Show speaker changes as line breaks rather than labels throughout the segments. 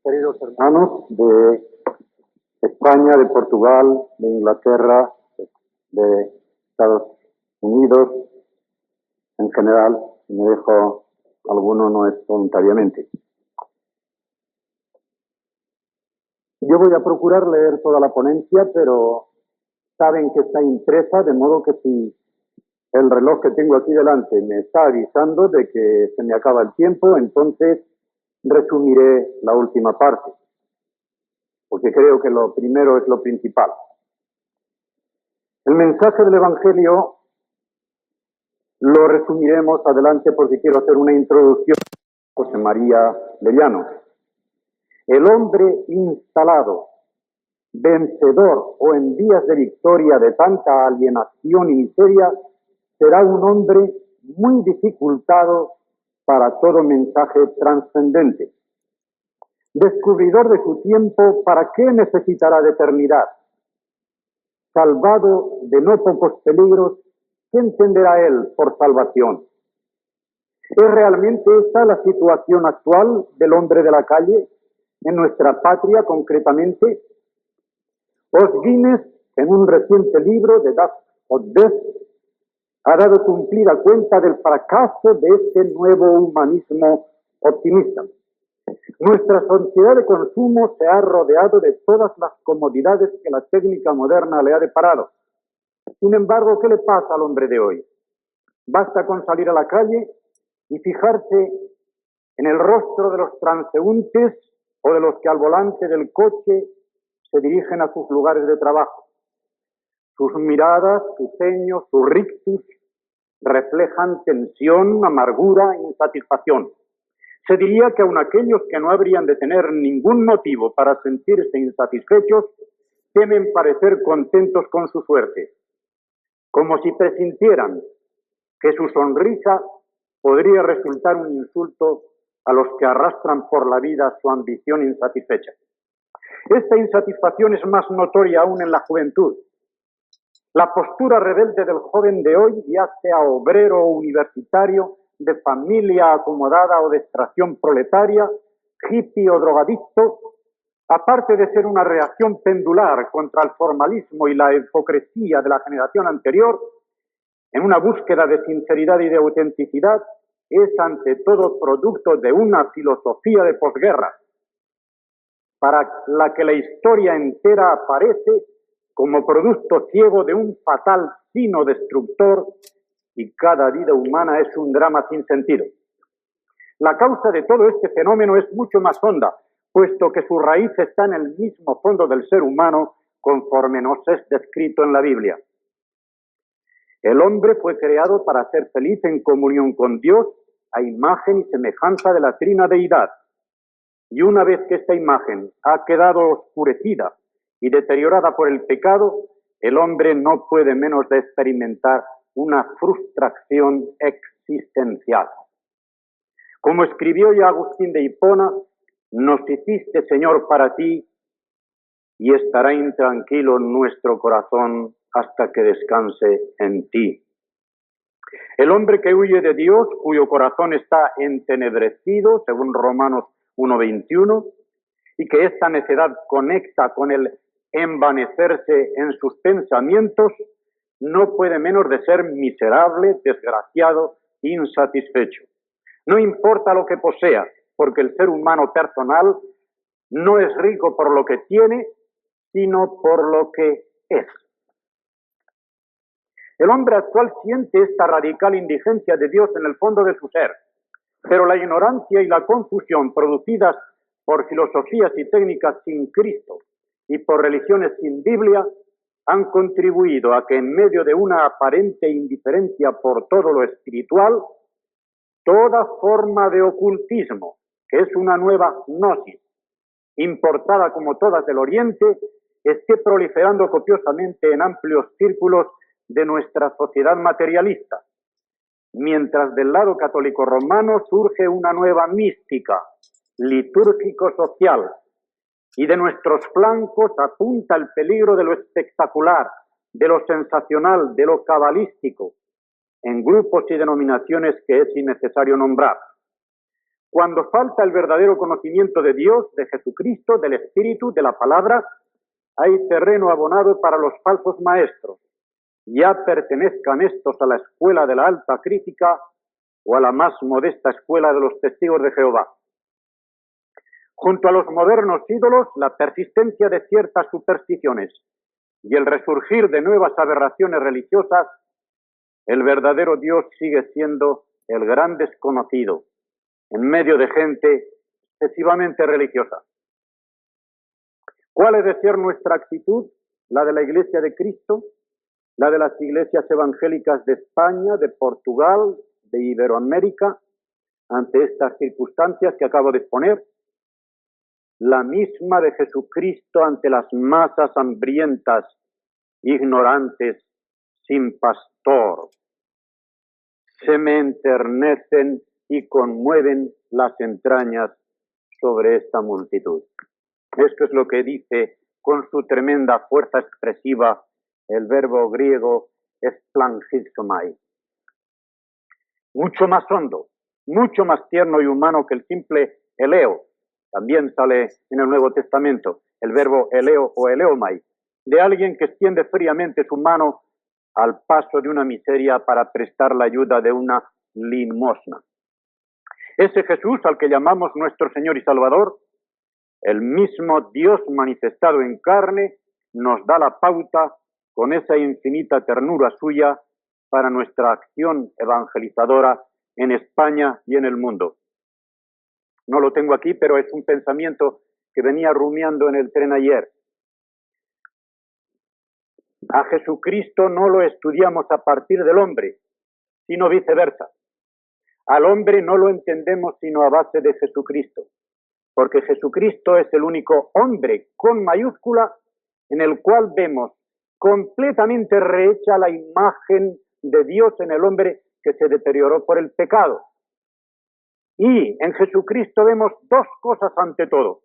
queridos hermanos de España, de Portugal, de Inglaterra, de Estados Unidos, en general, si me dejo alguno no es voluntariamente. Yo voy a procurar leer toda la ponencia, pero saben que está impresa, de modo que si el reloj que tengo aquí delante me está avisando de que se me acaba el tiempo, entonces resumiré la última parte, porque creo que lo primero es lo principal. El mensaje del Evangelio lo resumiremos adelante porque quiero hacer una introducción a José María de Llano. El hombre instalado, vencedor o en vías de victoria de tanta alienación y miseria, será un hombre muy dificultado para todo mensaje trascendente. Descubridor de su tiempo, ¿para qué necesitará de eternidad? Salvado de no pocos peligros, ¿qué entenderá él por salvación? ¿Es realmente esta la situación actual del hombre de la calle, en nuestra patria concretamente? Os Guinness, en un reciente libro de Das of Death, ha dado cumplida cuenta del fracaso de este nuevo humanismo optimista. Nuestra sociedad de consumo se ha rodeado de todas las comodidades que la técnica moderna le ha deparado. Sin embargo, ¿qué le pasa al hombre de hoy? Basta con salir a la calle y fijarse en el rostro de los transeúntes o de los que al volante del coche se dirigen a sus lugares de trabajo. Sus miradas, sus ceños, sus rictus reflejan tensión, amargura, insatisfacción. Se diría que aun aquellos que no habrían de tener ningún motivo para sentirse insatisfechos temen parecer contentos con su suerte, como si presintieran que su sonrisa podría resultar un insulto a los que arrastran por la vida su ambición insatisfecha. Esta insatisfacción es más notoria aún en la juventud. La postura rebelde del joven de hoy, ya sea obrero o universitario, de familia acomodada o de extracción proletaria, hippie o drogadicto, aparte de ser una reacción pendular contra el formalismo y la hipocresía de la generación anterior, en una búsqueda de sinceridad y de autenticidad, es ante todo producto de una filosofía de posguerra, para la que la historia entera aparece como producto ciego de un fatal sino destructor, y cada vida humana es un drama sin sentido. La causa de todo este fenómeno es mucho más honda, puesto que su raíz está en el mismo fondo del ser humano, conforme nos es descrito en la Biblia. El hombre fue creado para ser feliz en comunión con Dios, a imagen y semejanza de la trina deidad. Y una vez que esta imagen ha quedado oscurecida y deteriorada por el pecado, el hombre no puede menos de experimentar una frustración existencial. Como escribió ya Agustín de Hipona, nos hiciste, Señor, para ti, y estará intranquilo nuestro corazón hasta que descanse en ti. El hombre que huye de Dios, cuyo corazón está entenebrecido, según Romanos 1:21, y que esta necedad conecta con el envanecerse en sus pensamientos, no puede menos de ser miserable, desgraciado, insatisfecho. No importa lo que posea, porque el ser humano personal no es rico por lo que tiene, sino por lo que es. El hombre actual siente esta radical indigencia de Dios en el fondo de su ser, pero la ignorancia y la confusión producidas por filosofías y técnicas sin Cristo y por religiones sin Biblia han contribuido a que en medio de una aparente indiferencia por todo lo espiritual, toda forma de ocultismo, que es una nueva gnosis, importada como todas del Oriente, esté proliferando copiosamente en amplios círculos de nuestra sociedad materialista, mientras del lado católico romano surge una nueva mística, litúrgico-social, y de nuestros flancos apunta el peligro de lo espectacular, de lo sensacional, de lo cabalístico, en grupos y denominaciones que es innecesario nombrar. Cuando falta el verdadero conocimiento de Dios, de Jesucristo, del Espíritu, de la palabra, hay terreno abonado para los falsos maestros, ya pertenezcan estos a la escuela de la alta crítica o a la más modesta escuela de los testigos de Jehová. Junto a los modernos ídolos, la persistencia de ciertas supersticiones y el resurgir de nuevas aberraciones religiosas, el verdadero Dios sigue siendo el gran desconocido en medio de gente excesivamente religiosa. ¿Cuál es de ser nuestra actitud? La de la Iglesia de Cristo, la de las iglesias evangélicas de España, de Portugal, de Iberoamérica, ante estas circunstancias que acabo de exponer, la misma de Jesucristo ante las masas hambrientas, ignorantes, sin pastor. Se me enternecen y conmueven las entrañas sobre esta multitud. Esto es lo que dice con su tremenda fuerza expresiva el verbo griego esplangizomai. Mucho más hondo, mucho más tierno y humano que el simple eleo. También sale en el Nuevo Testamento el verbo eleo o eleomai, de alguien que extiende fríamente su mano al paso de una miseria para prestar la ayuda de una limosna. Ese Jesús al que llamamos nuestro Señor y Salvador, el mismo Dios manifestado en carne, nos da la pauta con esa infinita ternura suya para nuestra acción evangelizadora en España y en el mundo. No lo tengo aquí, pero es un pensamiento que venía rumiando en el tren ayer. A Jesucristo no lo estudiamos a partir del hombre, sino viceversa. Al hombre no lo entendemos sino a base de Jesucristo, porque Jesucristo es el único hombre con mayúscula en el cual vemos completamente rehecha la imagen de Dios en el hombre que se deterioró por el pecado. Y en Jesucristo vemos dos cosas ante todo.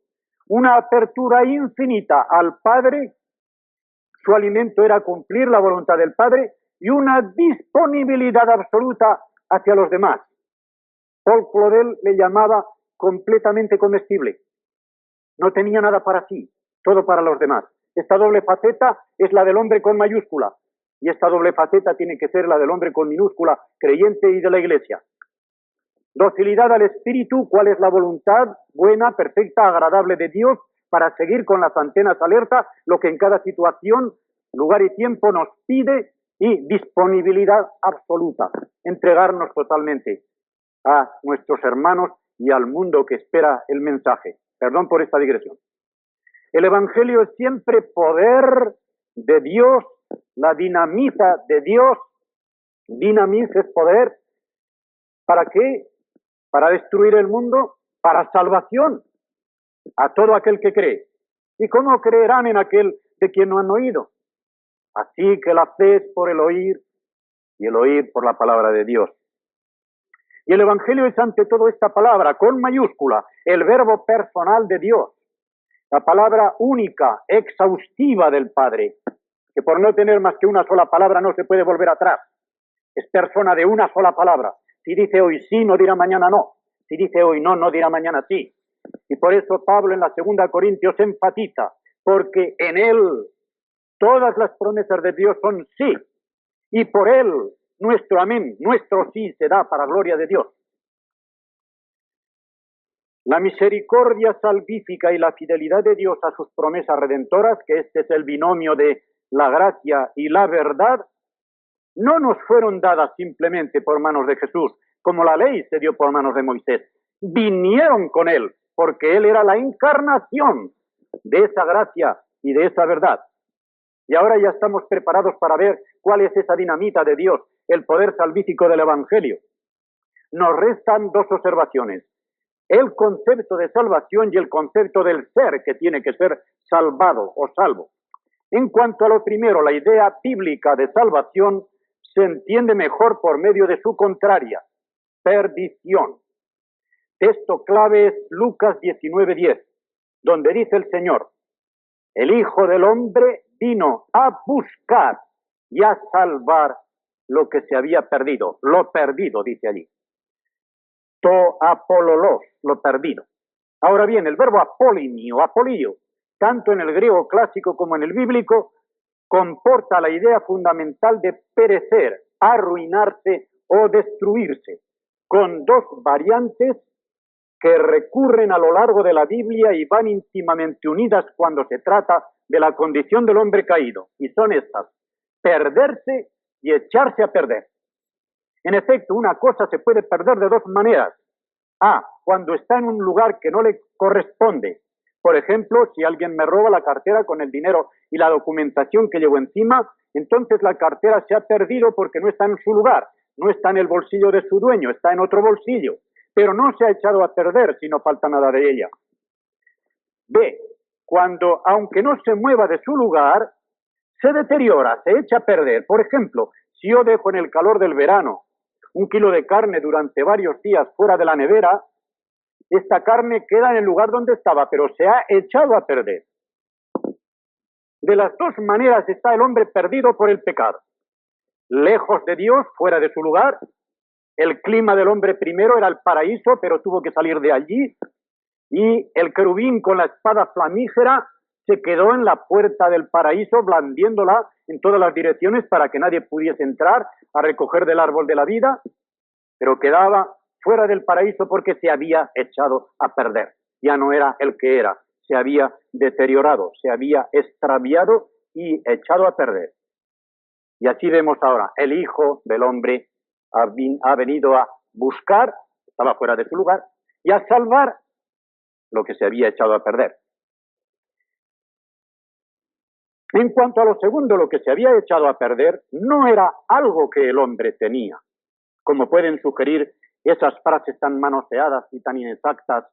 Una apertura infinita al Padre, su alimento era cumplir la voluntad del Padre, y una disponibilidad absoluta hacia los demás. Paul Claudel le llamaba completamente comestible. No tenía nada para sí, todo para los demás. Esta doble faceta es la del hombre con mayúscula, y esta doble faceta tiene que ser la del hombre con minúscula, creyente y de la Iglesia. Docilidad al Espíritu, cuál es la voluntad buena, perfecta, agradable de Dios, para seguir con las antenas alertas, lo que en cada situación, lugar y tiempo nos pide, y disponibilidad absoluta, entregarnos totalmente a nuestros hermanos y al mundo que espera el mensaje. Perdón por esta digresión. El Evangelio es siempre poder de Dios, la dinamita de Dios. Dinamis es poder. ¿Para qué? Para destruir el mundo, para salvación a todo aquel que cree. ¿Y cómo creerán en aquel de quien no han oído? Así que la fe es por el oír y el oír por la palabra de Dios. Y el Evangelio es ante todo esta palabra, con mayúscula, el verbo personal de Dios, la palabra única, exhaustiva del Padre, que por no tener más que una sola palabra no se puede volver atrás. Es persona de una sola palabra. Si dice hoy sí, no dirá mañana no. Si dice hoy no, no dirá mañana sí. Y por eso Pablo en la 2 Corintios enfatiza, porque en él todas las promesas de Dios son sí, y por él nuestro amén, nuestro sí se da para gloria de Dios. La misericordia salvífica y la fidelidad de Dios a sus promesas redentoras, que este es el binomio de la gracia y la verdad, no nos fueron dadas simplemente por manos de Jesús, como la ley se dio por manos de Moisés. Vinieron con él, porque él era la encarnación de esa gracia y de esa verdad. Y ahora ya estamos preparados para ver cuál es esa dinamita de Dios, el poder salvífico del Evangelio. Nos restan dos observaciones: el concepto de salvación y el concepto del ser que tiene que ser salvado o salvo. En cuanto a lo primero, la idea bíblica de salvación se entiende mejor por medio de su contraria, perdición. Texto clave es Lucas 19:10, donde dice el Señor: el Hijo del Hombre vino a buscar y a salvar lo que se había perdido. Lo perdido, dice allí. To apololos, lo perdido. Ahora bien, el verbo apolimi o apolio, tanto en el griego clásico como en el bíblico, comporta la idea fundamental de perecer, arruinarse o destruirse, con dos variantes que recurren a lo largo de la Biblia y van íntimamente unidas cuando se trata de la condición del hombre caído, y son estas: perderse y echarse a perder. En efecto, una cosa se puede perder de dos maneras. A, cuando está en un lugar que no le corresponde. Por ejemplo, si alguien me roba la cartera con el dinero y la documentación que llevo encima, entonces la cartera se ha perdido porque no está en su lugar, no está en el bolsillo de su dueño, está en otro bolsillo, pero no se ha echado a perder si no falta nada de ella. B, cuando, aunque no se mueva de su lugar, se deteriora, se echa a perder. Por ejemplo, si yo dejo en el calor del verano 1 kilo de carne durante varios días fuera de la nevera, esta carne queda en el lugar donde estaba, pero se ha echado a perder. De las dos maneras está el hombre perdido por el pecado. Lejos de Dios, fuera de su lugar. El clima del hombre primero era el paraíso, pero tuvo que salir de allí. Y el querubín con la espada flamígera se quedó en la puerta del paraíso, blandiéndola en todas las direcciones para que nadie pudiese entrar a recoger del árbol de la vida, pero quedaba fuera del paraíso porque se había echado a perder. Ya no era el que era, se había deteriorado, se había extraviado y echado a perder. Y así vemos ahora, el Hijo del Hombre ha venido a buscar, estaba fuera de su lugar, y a salvar lo que se había echado a perder. En cuanto a lo segundo, lo que se había echado a perder no era algo que el hombre tenía, como pueden sugerir esas frases tan manoseadas y tan inexactas: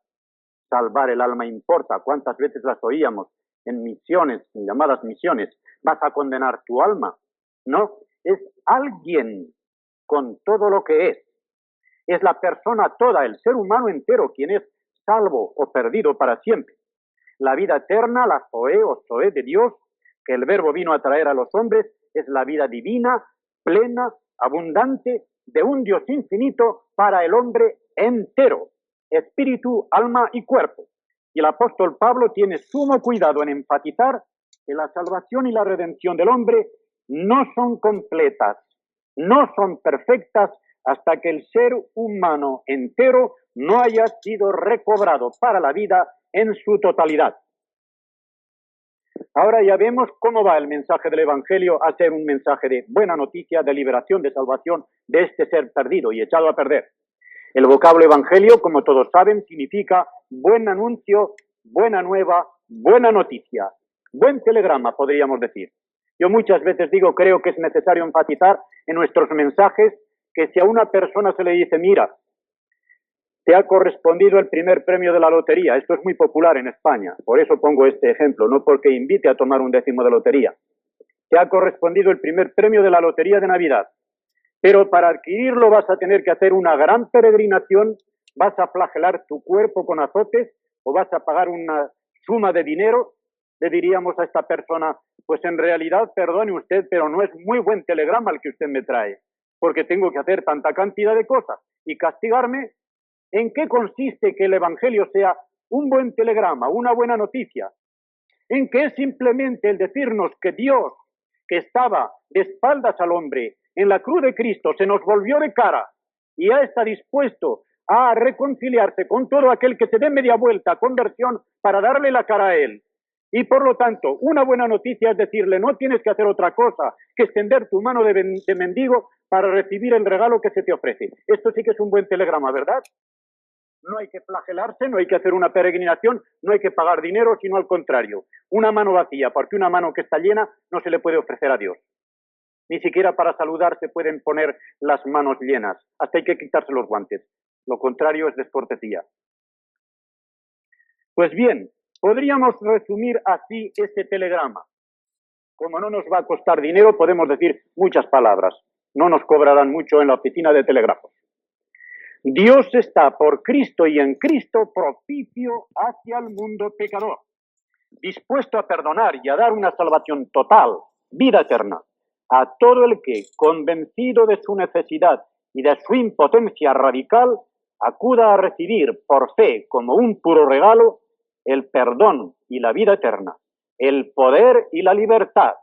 salvar el alma importa. ¿Cuántas veces las oíamos en misiones, en llamadas misiones? ¿Vas a condenar tu alma? No, es alguien con todo lo que es. Es la persona toda, el ser humano entero, quien es salvo o perdido para siempre. La vida eterna, la zoe o zoe de Dios, que el Verbo vino a traer a los hombres, es la vida divina, plena, abundante, de un Dios infinito para el hombre entero, espíritu, alma y cuerpo. Y el apóstol Pablo tiene sumo cuidado en enfatizar que la salvación y la redención del hombre no son completas, no son perfectas, hasta que el ser humano entero no haya sido recobrado para la vida en su totalidad. Ahora ya vemos cómo va el mensaje del Evangelio a ser un mensaje de buena noticia, de liberación, de salvación de este ser perdido y echado a perder. El vocablo Evangelio, como todos saben, significa buen anuncio, buena nueva, buena noticia, buen telegrama, podríamos decir. Yo muchas veces digo, creo que es necesario enfatizar en nuestros mensajes que si a una persona se le dice, mira, te ha correspondido el primer premio de la lotería. Esto es muy popular en España, por eso pongo este ejemplo, no porque invite a tomar un décimo de lotería. Te ha correspondido el primer premio de la lotería de Navidad, pero para adquirirlo vas a tener que hacer una gran peregrinación, vas a flagelar tu cuerpo con azotes o vas a pagar una suma de dinero. Le diríamos a esta persona, pues en realidad, perdone usted, pero no es muy buen telegrama el que usted me trae, porque tengo que hacer tanta cantidad de cosas y castigarme. ¿En qué consiste que el Evangelio sea un buen telegrama, una buena noticia? En que es simplemente el decirnos que Dios, que estaba de espaldas al hombre, en la cruz de Cristo se nos volvió de cara y ya está dispuesto a reconciliarse con todo aquel que se dé media vuelta, conversión, para darle la cara a él. Y por lo tanto, una buena noticia es decirle, no tienes que hacer otra cosa que extender tu mano de mendigo para recibir el regalo que se te ofrece. Esto sí que es un buen telegrama, ¿verdad? No hay que flagelarse, no hay que hacer una peregrinación, no hay que pagar dinero, sino al contrario, una mano vacía, porque una mano que está llena no se le puede ofrecer a Dios. Ni siquiera para saludar se pueden poner las manos llenas, hasta hay que quitarse los guantes. Lo contrario es descortesía. Pues bien, podríamos resumir así este telegrama. Como no nos va a costar dinero, podemos decir muchas palabras. No nos cobrarán mucho en la oficina de telégrafos. Dios está por Cristo y en Cristo propicio hacia el mundo pecador, dispuesto a perdonar y a dar una salvación total, vida eterna, a todo el que, convencido de su necesidad y de su impotencia radical, acuda a recibir por fe como un puro regalo el perdón y la vida eterna, el poder y la libertad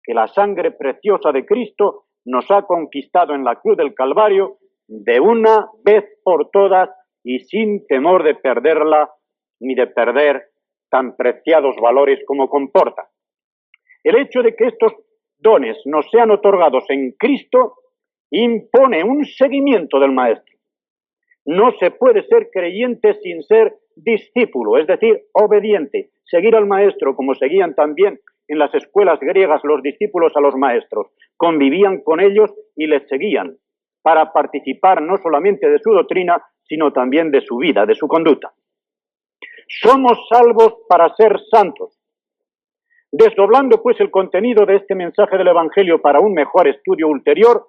que la sangre preciosa de Cristo nos ha conquistado en la cruz del Calvario de una vez por todas y sin temor de perderla ni de perder tan preciados valores como comporta. El hecho de que estos dones nos sean otorgados en Cristo impone un seguimiento del Maestro. No se puede ser creyente sin ser discípulo, es decir, obediente, seguir al Maestro como seguían también en las escuelas griegas los discípulos a los maestros, convivían con ellos y les seguían para participar no solamente de su doctrina, sino también de su vida, de su conducta. Somos salvos para ser santos. Desdoblando pues el contenido de este mensaje del Evangelio para un mejor estudio ulterior,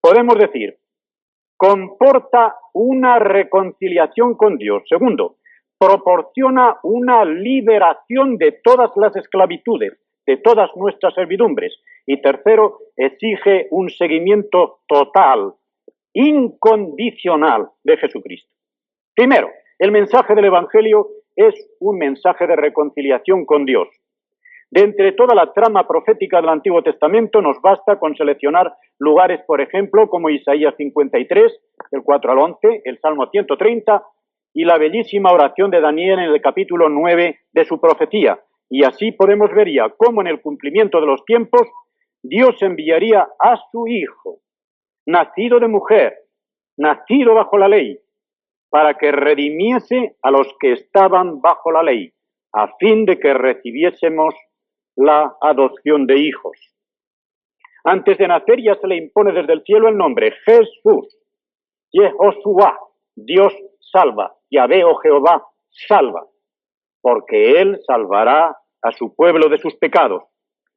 podemos decir, comporta una reconciliación con Dios. Segundo, proporciona una liberación de todas las esclavitudes, de todas nuestras servidumbres. Y tercero, exige un seguimiento total, incondicional de Jesucristo. Primero, el mensaje del Evangelio es un mensaje de reconciliación con Dios. De entre toda la trama profética del Antiguo Testamento nos basta con seleccionar lugares, por ejemplo, como Isaías 53, del 4 al 11, el Salmo 130 y la bellísima oración de Daniel en el capítulo 9 de su profecía. Y así podemos ver ya cómo en el cumplimiento de los tiempos Dios enviaría a su Hijo, nacido de mujer, nacido bajo la ley, para que redimiese a los que estaban bajo la ley, a fin de que recibiésemos la adopción de hijos. Antes de nacer ya se le impone desde el cielo el nombre Jesús, Yehoshua, Dios salva, Yahvé o Jehová salva, porque Él salvará a su pueblo de sus pecados.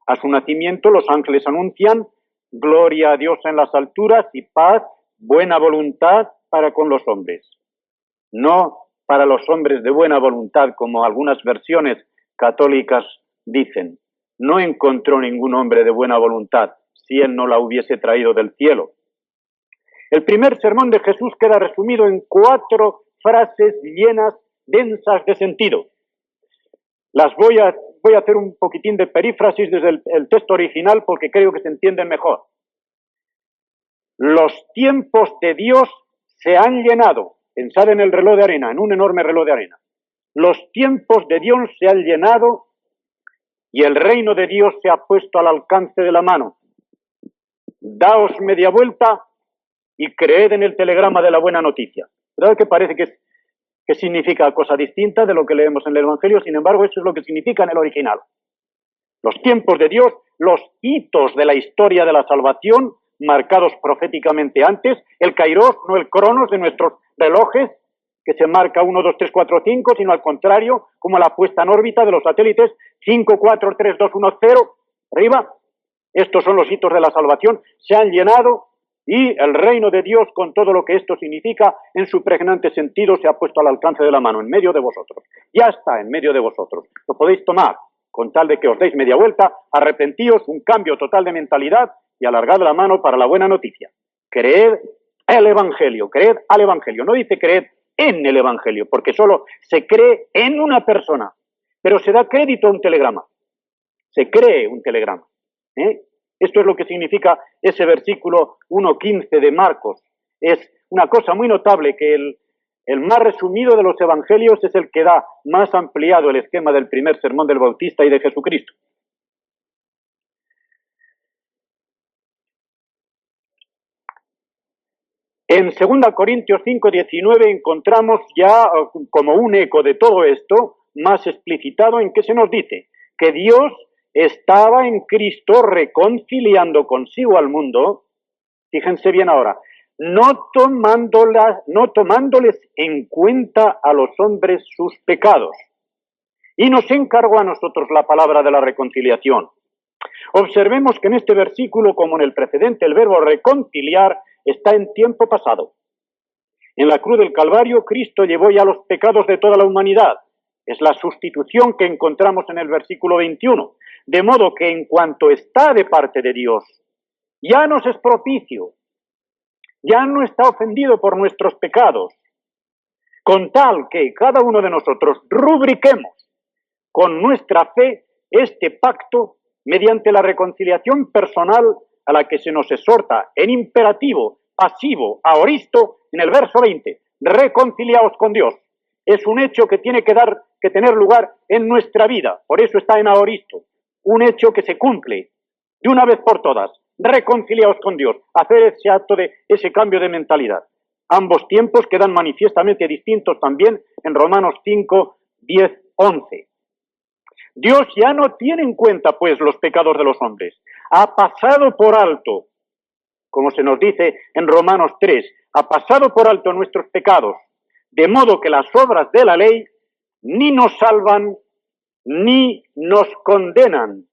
A su nacimiento los ángeles anuncian gloria a Dios en las alturas y paz, buena voluntad para con los hombres. No para los hombres de buena voluntad, como algunas versiones católicas dicen. No encontró ningún hombre de buena voluntad si él no la hubiese traído del cielo. El primer sermón de Jesús queda resumido en 4 frases llenas, densas de sentido. Las voy a hacer un poquitín de perífrasis desde el texto original porque creo que se entienden mejor. Los tiempos de Dios se han llenado. Pensad en el reloj de arena, en un enorme reloj de arena. Los tiempos de Dios se han llenado y el reino de Dios se ha puesto al alcance de la mano. Daos media vuelta y creed en el telegrama de la buena noticia. ¿Verdad que parece que significa cosa distinta de lo que leemos en el Evangelio? Sin embargo, eso es lo que significa en el original. Los tiempos de Dios, los hitos de la historia de la salvación, marcados proféticamente antes, el kairos, no el cronos de nuestros relojes, que se marca 1, 2, 3, 4, 5, sino al contrario, como la puesta en órbita de los satélites 5, 4, 3, 2, 1, 0, arriba. Estos son los hitos de la salvación, se han llenado y el reino de Dios, con todo lo que esto significa, en su pregnante sentido, se ha puesto al alcance de la mano, en medio de vosotros. Ya está en medio de vosotros. Lo podéis tomar, con tal de que os deis media vuelta, arrepentíos, un cambio total de mentalidad y alargad la mano para la buena noticia. Creed el Evangelio, creed al Evangelio. No dice creed en el Evangelio, porque solo se cree en una persona, pero se da crédito a un telegrama. Se cree un telegrama. Esto es lo que significa ese versículo 1:15 de Marcos. Es una cosa muy notable que el más resumido de los evangelios es el que da más ampliado el esquema del primer sermón del Bautista y de Jesucristo. En 2 Corintios 5:19 encontramos ya como un eco de todo esto, más explicitado en que se nos dice que Dios estaba en Cristo reconciliando consigo al mundo, fíjense bien ahora, no tomándoles en cuenta a los hombres sus pecados. Y nos encargó a nosotros la palabra de la reconciliación. Observemos que en este versículo, como en el precedente, el verbo reconciliar está en tiempo pasado. En la cruz del Calvario, Cristo llevó ya los pecados de toda la humanidad. Es la sustitución que encontramos en el versículo 21. De modo que en cuanto está de parte de Dios, ya nos es propicio, ya no está ofendido por nuestros pecados, con tal que cada uno de nosotros rubriquemos con nuestra fe este pacto mediante la reconciliación personal a la que se nos exhorta en imperativo, pasivo, aoristo, en el verso 20. Reconciliaos con Dios. Es un hecho que tiene que tener lugar en nuestra vida. Por eso está en aoristo. Un hecho que se cumple de una vez por todas. Reconciliaos con Dios. Hacer ese acto de ese cambio de mentalidad. Ambos tiempos quedan manifiestamente distintos también en Romanos 5, 10, 11. Dios ya no tiene en cuenta, pues, los pecados de los hombres. Ha pasado por alto, como se nos dice en Romanos 3, ha pasado por alto nuestros pecados, de modo que las obras de la ley ni nos salvan ni nos condenan,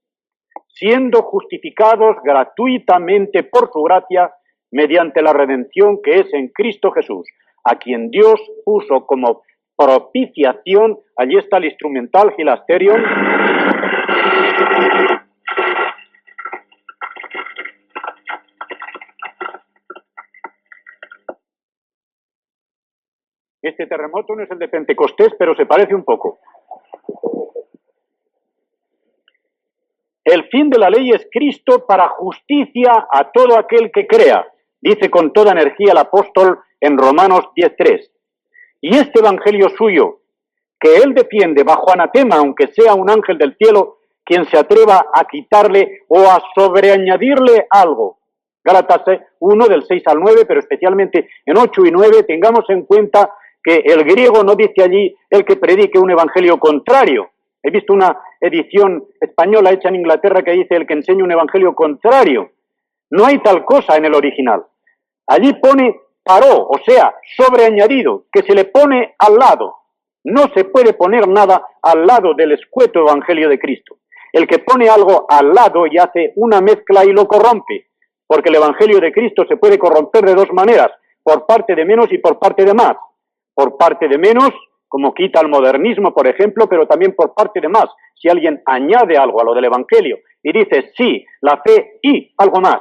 siendo justificados gratuitamente por su gracia mediante la redención que es en Cristo Jesús, a quien Dios puso como propiciación. Allí está el instrumental Hilasterion. Este terremoto no es el de Pentecostés, pero se parece un poco. El fin de la ley es Cristo para justicia a todo aquel que crea, dice con toda energía el apóstol en Romanos 10:3. Y este evangelio suyo, que él defiende bajo anatema, aunque sea un ángel del cielo, quien se atreva a quitarle o a sobreañadirle algo. Gálatas 1 del 6 al 9, pero especialmente en 8 y 9, tengamos en cuenta que el griego no dice allí el que predique un evangelio contrario. He visto una edición española hecha en Inglaterra que dice el que enseña un evangelio contrario. No hay tal cosa en el original. Allí pone paró, o sea, sobreañadido, que se le pone al lado. No se puede poner nada al lado del escueto evangelio de Cristo. El que pone algo al lado y hace una mezcla y lo corrompe, porque el evangelio de Cristo se puede corromper de dos maneras, por parte de menos y por parte de más. Por parte de menos, como quita el modernismo, por ejemplo, pero también por parte de más. Si alguien añade algo a lo del evangelio y dice sí, la fe y algo más,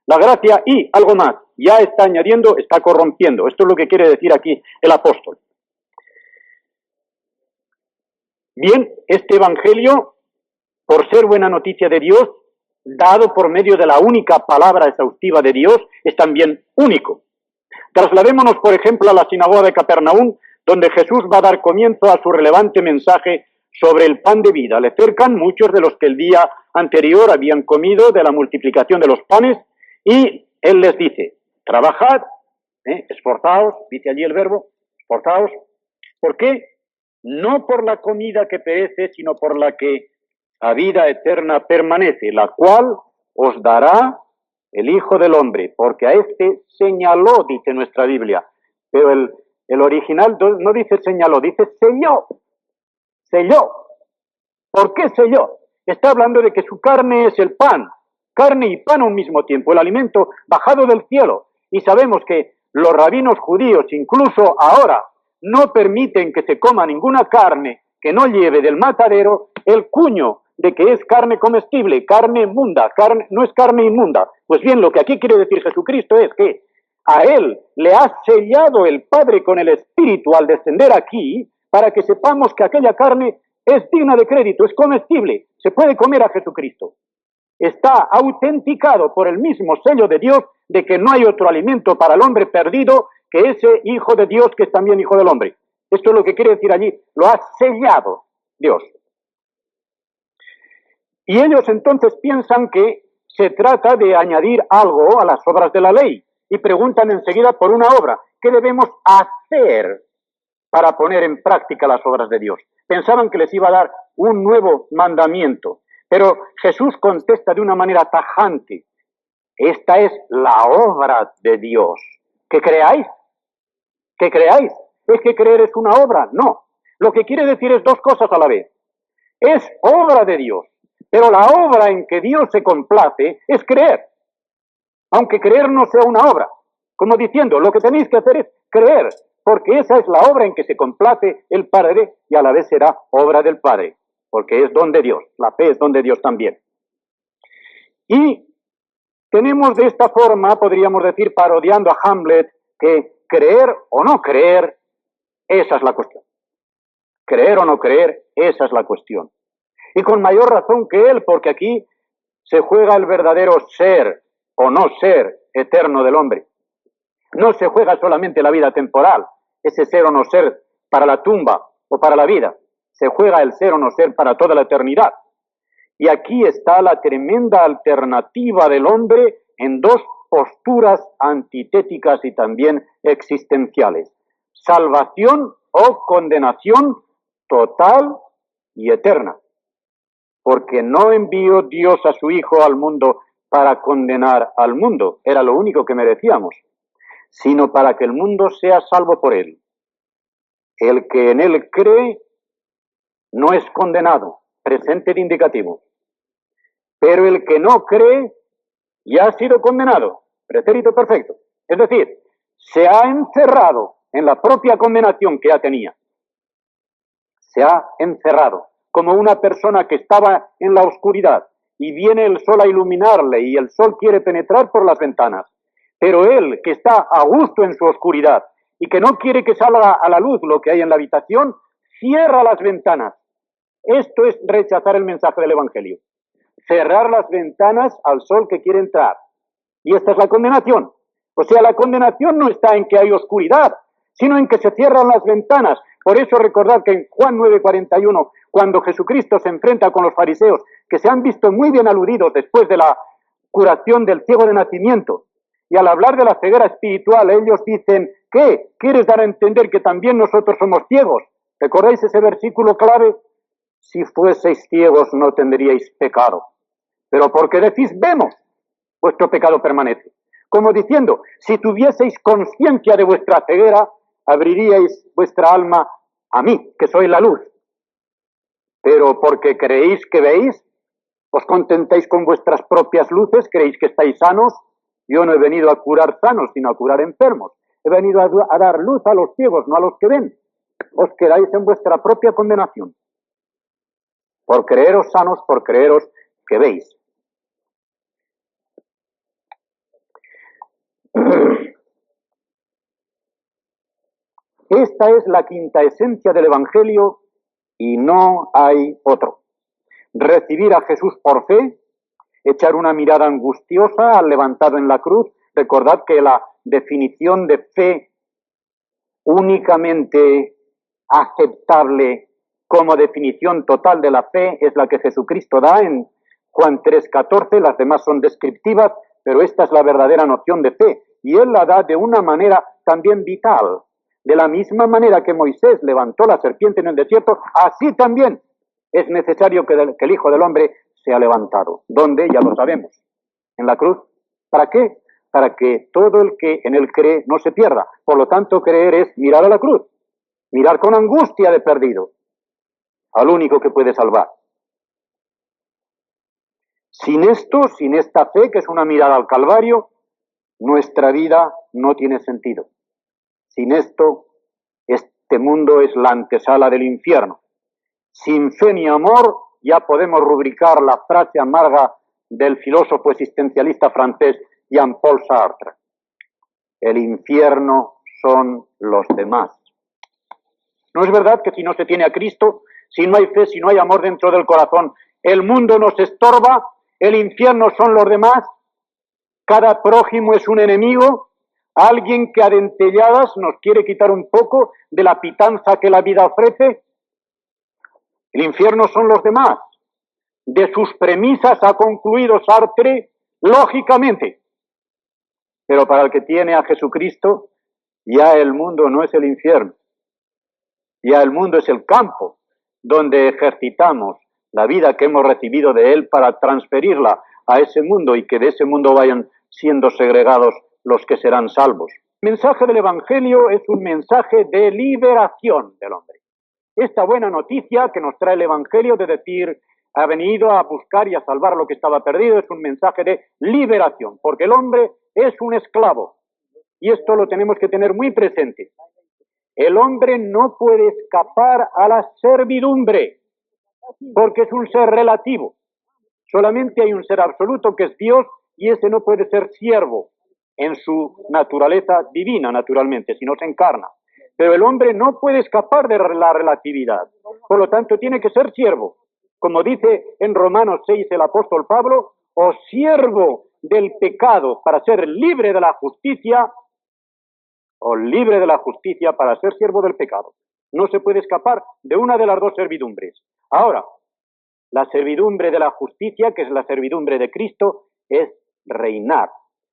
la gracia y algo más, ya está añadiendo, está corrompiendo. Esto es lo que quiere decir aquí el apóstol. Bien, este evangelio, por ser buena noticia de Dios, dado por medio de la única palabra exhaustiva de Dios, es también único. Trasladémonos, por ejemplo, a la sinagoga de Capernaum, donde Jesús va a dar comienzo a su relevante mensaje sobre el pan de vida. Le cercan muchos de los que el día anterior habían comido de la multiplicación de los panes, y él les dice, trabajad, esforzaos, dice allí el verbo, esforzaos. ¿Por qué? No por la comida que perece, sino por la que a vida eterna permanece, la cual os dará el Hijo del Hombre, porque a este señaló, dice nuestra Biblia, pero el original no dice señaló, dice selló, selló. ¿Por qué selló? Está hablando de que su carne es el pan, carne y pan a un mismo tiempo, el alimento bajado del cielo. Y sabemos que los rabinos judíos, incluso ahora, no permiten que se coma ninguna carne que no lleve del matadero el cuño de que es carne comestible, carne inmunda, no es carne inmunda. Pues bien, lo que aquí quiere decir Jesucristo es que a él le ha sellado el Padre con el Espíritu al descender aquí, para que sepamos que aquella carne es digna de crédito, es comestible, se puede comer a Jesucristo. Está autenticado por el mismo sello de Dios de que no hay otro alimento para el hombre perdido que ese Hijo de Dios que es también Hijo del Hombre. Esto es lo que quiere decir allí, lo ha sellado Dios. Y ellos entonces piensan que se trata de añadir algo a las obras de la ley y preguntan enseguida por una obra. ¿Qué debemos hacer para poner en práctica las obras de Dios? Pensaban que les iba a dar un nuevo mandamiento, pero Jesús contesta de una manera tajante. Esta es la obra de Dios. ¿Que creáis? ¿Que creáis? ¿Es que creer es una obra? No. Lo que quiere decir es dos cosas a la vez. Es obra de Dios, pero la obra en que Dios se complace es creer, aunque creer no sea una obra. Como diciendo, lo que tenéis que hacer es creer, porque esa es la obra en que se complace el Padre y a la vez será obra del Padre, porque es don de Dios, la fe es don de Dios también. Y tenemos de esta forma, podríamos decir, parodiando a Hamlet, que creer o no creer
Esa es la cuestión. Creer o no creer, esa es la cuestión. Y con mayor razón que él, porque aquí se juega el verdadero ser o no ser eterno del hombre. No se juega solamente la vida temporal, ese ser o no ser para la tumba o para la vida. Se juega el ser o no ser para toda la eternidad. Y aquí está la tremenda alternativa del hombre en dos posturas antitéticas y también existenciales. Salvación o condenación total y eterna. Porque no envió Dios a su Hijo al mundo para condenar al mundo, era lo único que merecíamos, sino para que el mundo sea salvo por él. El que en él cree no es condenado, presente de indicativo. Pero el que no cree ya ha sido condenado, pretérito perfecto. Es decir, se ha encerrado en la propia condenación que ya tenía. Se ha encerrado, como una persona que estaba en la oscuridad y viene el sol a iluminarle y el sol quiere penetrar por las ventanas. Pero él, que está a gusto en su oscuridad y que no quiere que salga a la luz lo que hay en la habitación, cierra las ventanas. Esto es rechazar el mensaje del Evangelio. Cerrar las ventanas al sol que quiere entrar. Y esta es la condenación. O sea, la condenación no está en que hay oscuridad, sino en que se cierran las ventanas. Por eso recordad que en Juan 9:41, cuando Jesucristo se enfrenta con los fariseos, que se han visto muy bien aludidos después de la curación del ciego de nacimiento, y al hablar de la ceguera espiritual, ellos dicen, ¿qué? ¿Quieres dar a entender que también nosotros somos ciegos? ¿Recordáis ese versículo clave? Si fueseis ciegos no tendríais pecado. Pero porque decís, vemos, vuestro pecado permanece. Como diciendo, si tuvieseis conciencia de vuestra ceguera, abriríais vuestra alma a mí, que soy la luz. Pero porque creéis que veis, os contentáis con vuestras propias luces, creéis que estáis sanos. Yo no he venido a curar sanos, sino a curar enfermos. He venido a dar luz a los ciegos, no a los que ven. Os quedáis en vuestra propia condenación. Por creeros sanos, por creeros que veis. Esta es la quinta esencia del Evangelio y no hay otro. Recibir a Jesús por fe, echar una mirada angustiosa al levantado en la cruz. Recordad que la definición de fe únicamente aceptable como definición total de la fe es la que Jesucristo da en Juan 3:14, las demás son descriptivas, pero esta es la verdadera noción de fe, y él la da de una manera también vital. De la misma manera que Moisés levantó la serpiente en el desierto, así también es necesario que el Hijo del Hombre sea levantado. ¿Dónde? Ya lo sabemos. En la cruz. ¿Para qué? Para que todo el que en él cree no se pierda. Por lo tanto, creer es mirar a la cruz. Mirar con angustia de perdido al único que puede salvar. Sin esto, sin esta fe, que es una mirada al Calvario, nuestra vida no tiene sentido. Sin esto, este mundo es la antesala del infierno. Sin fe ni amor, ya podemos rubricar la frase amarga del filósofo existencialista francés Jean-Paul Sartre. El infierno son los demás. ¿No es verdad que si no se tiene a Cristo, si no hay fe, si no hay amor dentro del corazón, el mundo nos estorba, el infierno son los demás, cada prójimo es un enemigo, alguien que a dentelladas nos quiere quitar un poco de la pitanza que la vida ofrece? El infierno son los demás. De sus premisas ha concluido Sartre lógicamente. Pero para el que tiene a Jesucristo, ya el mundo no es el infierno. Ya el mundo es el campo donde ejercitamos la vida que hemos recibido de él para transferirla a ese mundo y que de ese mundo vayan siendo segregados los que serán salvos. El mensaje del Evangelio es un mensaje de liberación del hombre. Esta buena noticia que nos trae el Evangelio de decir ha venido a buscar y a salvar lo que estaba perdido es un mensaje de liberación, porque el hombre es un esclavo y esto lo tenemos que tener muy presente. El hombre no puede escapar a la servidumbre porque es un ser relativo. Solamente hay un ser absoluto que es Dios y ese no puede ser siervo en su naturaleza divina, naturalmente, si no se encarna. Pero el hombre no puede escapar de la relatividad. Por lo tanto, tiene que ser siervo. Como dice en Romanos 6 el apóstol Pablo, o siervo del pecado para ser libre de la justicia, o libre de la justicia para ser siervo del pecado. No se puede escapar de una de las dos servidumbres. Ahora, la servidumbre de la justicia, que es la servidumbre de Cristo, es reinar.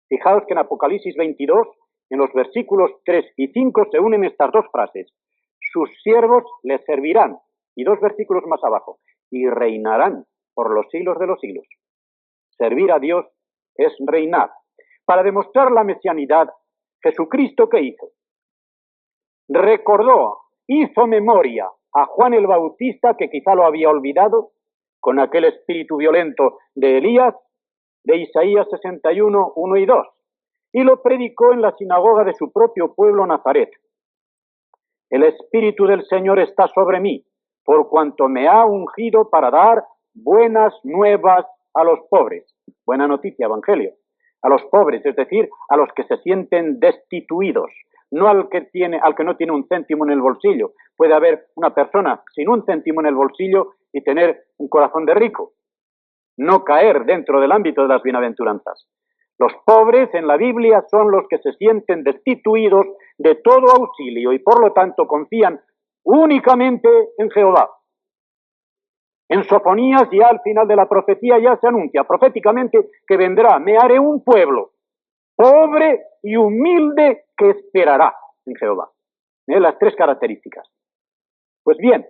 Fijaos que en Apocalipsis 22, en los versículos 3 y 5, se unen estas dos frases. Sus siervos les servirán. Y dos versículos más abajo. Y reinarán por los siglos de los siglos. Servir a Dios es reinar. Para demostrar la mesianidad, Jesucristo, ¿qué hizo? Recordó, hizo memoria a Juan el Bautista, que quizá lo había olvidado, con aquel espíritu violento de Elías, de Isaías 61, 1 y 2, y lo predicó en la sinagoga de su propio pueblo Nazaret. El Espíritu del Señor está sobre mí, por cuanto me ha ungido para dar buenas nuevas a los pobres. Buena noticia, Evangelio. A los pobres, es decir, a los que se sienten destituidos, no al que no tiene un céntimo en el bolsillo. Puede haber una persona sin un céntimo en el bolsillo y tener un corazón de rico. No caer dentro del ámbito de las bienaventuranzas. Los pobres en la Biblia son los que se sienten destituidos de todo auxilio y por lo tanto confían únicamente en Jehová. En Sofonías, ya al final de la profecía, ya se anuncia proféticamente que vendrá, me haré un pueblo pobre y humilde que esperará en Jehová. Las tres características. Pues bien,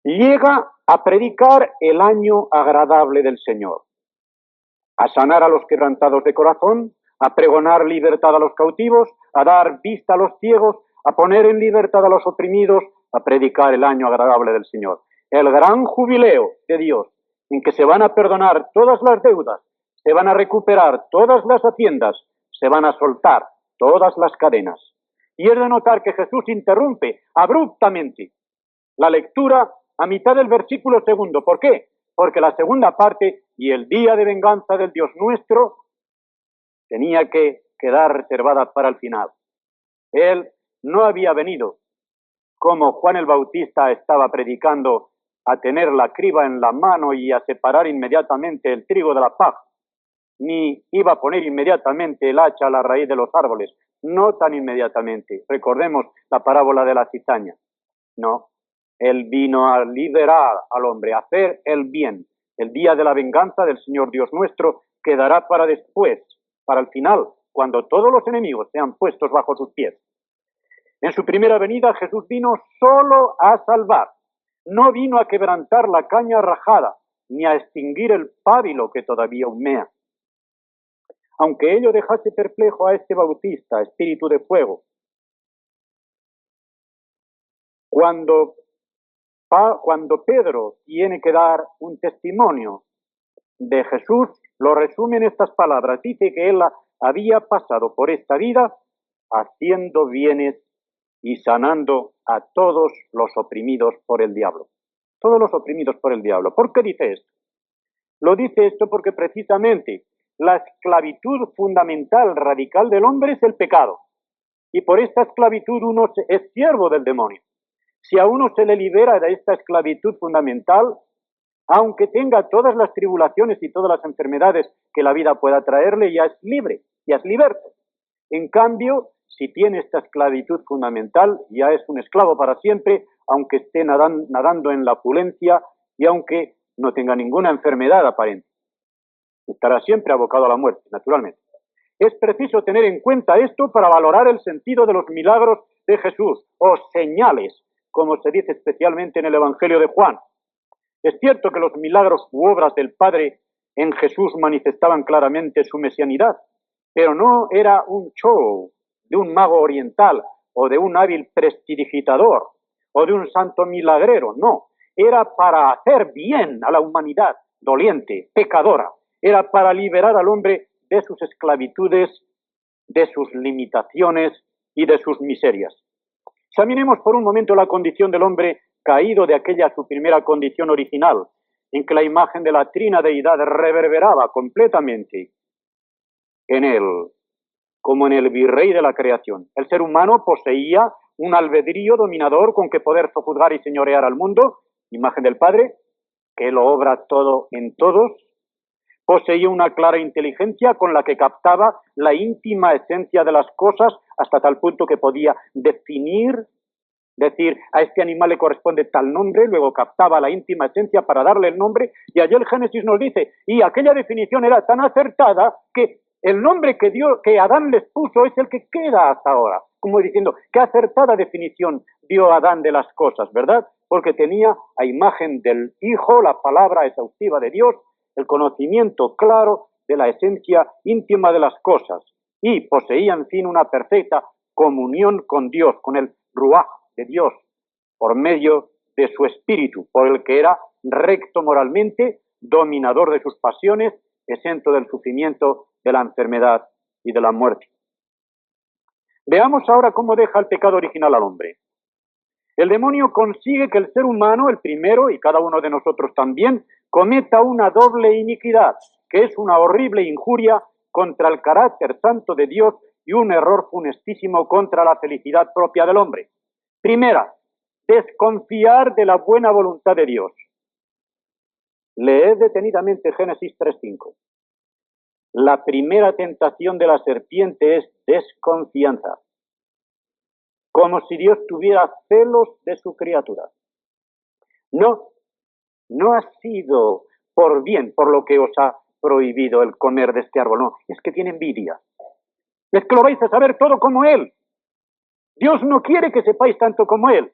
llega a predicar el año agradable del Señor, a sanar a los quebrantados de corazón, a pregonar libertad a los cautivos, a dar vista a los ciegos, a poner en libertad a los oprimidos, a predicar el año agradable del Señor. El gran jubileo de Dios, en que se van a perdonar todas las deudas, se van a recuperar todas las haciendas, se van a soltar todas las cadenas. Y es de notar que Jesús interrumpe abruptamente la lectura a mitad del versículo segundo. ¿Por qué? Porque la segunda parte, y el día de venganza del Dios nuestro, tenía que quedar reservada para el final. Él no había venido, como Juan el Bautista estaba predicando, a tener la criba en la mano y a separar inmediatamente el trigo de la paja, ni iba a poner inmediatamente el hacha a la raíz de los árboles, no tan inmediatamente. Recordemos la parábola de la cizaña. No, él vino a liberar al hombre, a hacer el bien. El día de la venganza del Señor Dios nuestro quedará para después, para el final, cuando todos los enemigos sean puestos bajo sus pies. En su primera venida Jesús vino solo a salvar. No vino a quebrantar la caña rajada, ni a extinguir el pábilo que todavía humea. Aunque ello dejase perplejo a este Bautista, espíritu de fuego, cuando Pedro tiene que dar un testimonio de Jesús, lo resume en estas palabras. Dice que él había pasado por esta vida haciendo bienes y sanando a todos los oprimidos por el diablo. Todos los oprimidos por el diablo. ¿Por qué dice esto? Lo dice esto porque precisamente la esclavitud fundamental, radical del hombre es el pecado. Y por esta esclavitud uno es siervo del demonio. Si a uno se le libera de esta esclavitud fundamental, aunque tenga todas las tribulaciones y todas las enfermedades que la vida pueda traerle, ya es libre, ya es liberto. En cambio, si tiene esta esclavitud fundamental, ya es un esclavo para siempre, aunque esté nadando en la opulencia y aunque no tenga ninguna enfermedad aparente. Estará siempre abocado a la muerte, naturalmente. Es preciso tener en cuenta esto para valorar el sentido de los milagros de Jesús, o señales, como se dice especialmente en el Evangelio de Juan. Es cierto que los milagros u obras del Padre en Jesús manifestaban claramente su mesianidad, pero no era un show de un mago oriental o de un hábil prestidigitador o de un santo milagrero, no. Era para hacer bien a la humanidad doliente, pecadora. Era para liberar al hombre de sus esclavitudes, de sus limitaciones y de sus miserias. Examinemos por un momento la condición del hombre caído de aquella su primera condición original, en que la imagen de la trina deidad reverberaba completamente en él. como en el virrey de la creación. El ser humano poseía un albedrío dominador con que poder sojuzgar y señorear al mundo, imagen del Padre, que lo obra todo en todos. Poseía una clara inteligencia con la que captaba la íntima esencia de las cosas hasta tal punto que podía definir, decir, a este animal le corresponde tal nombre, luego captaba la íntima esencia para darle el nombre, y allí el Génesis nos dice, y aquella definición era tan acertada que el nombre que Adán les puso es el que queda hasta ahora, como diciendo, qué acertada definición dio Adán de las cosas, ¿verdad? Porque tenía a imagen del Hijo la palabra exhaustiva de Dios, el conocimiento claro de la esencia íntima de las cosas, y poseía, en fin, una perfecta comunión con Dios, con el Ruaj de Dios, por medio de su espíritu, por el que era recto moralmente, dominador de sus pasiones, exento del sufrimiento, de la enfermedad y de la muerte. Veamos ahora cómo deja el pecado original al hombre. El demonio consigue que el ser humano, el primero, y cada uno de nosotros también, cometa una doble iniquidad, que es una horrible injuria contra el carácter santo de Dios y un error funestísimo contra la felicidad propia del hombre. Primera, desconfiar de la buena voluntad de Dios. Leed detenidamente Génesis 3:5. La primera tentación de la serpiente es desconfianza, como si Dios tuviera celos de su criatura. No ha sido por bien, por lo que os ha prohibido el comer de este árbol, no, es que tiene envidia. Es que lo vais a saber todo como Él. Dios no quiere que sepáis tanto como Él.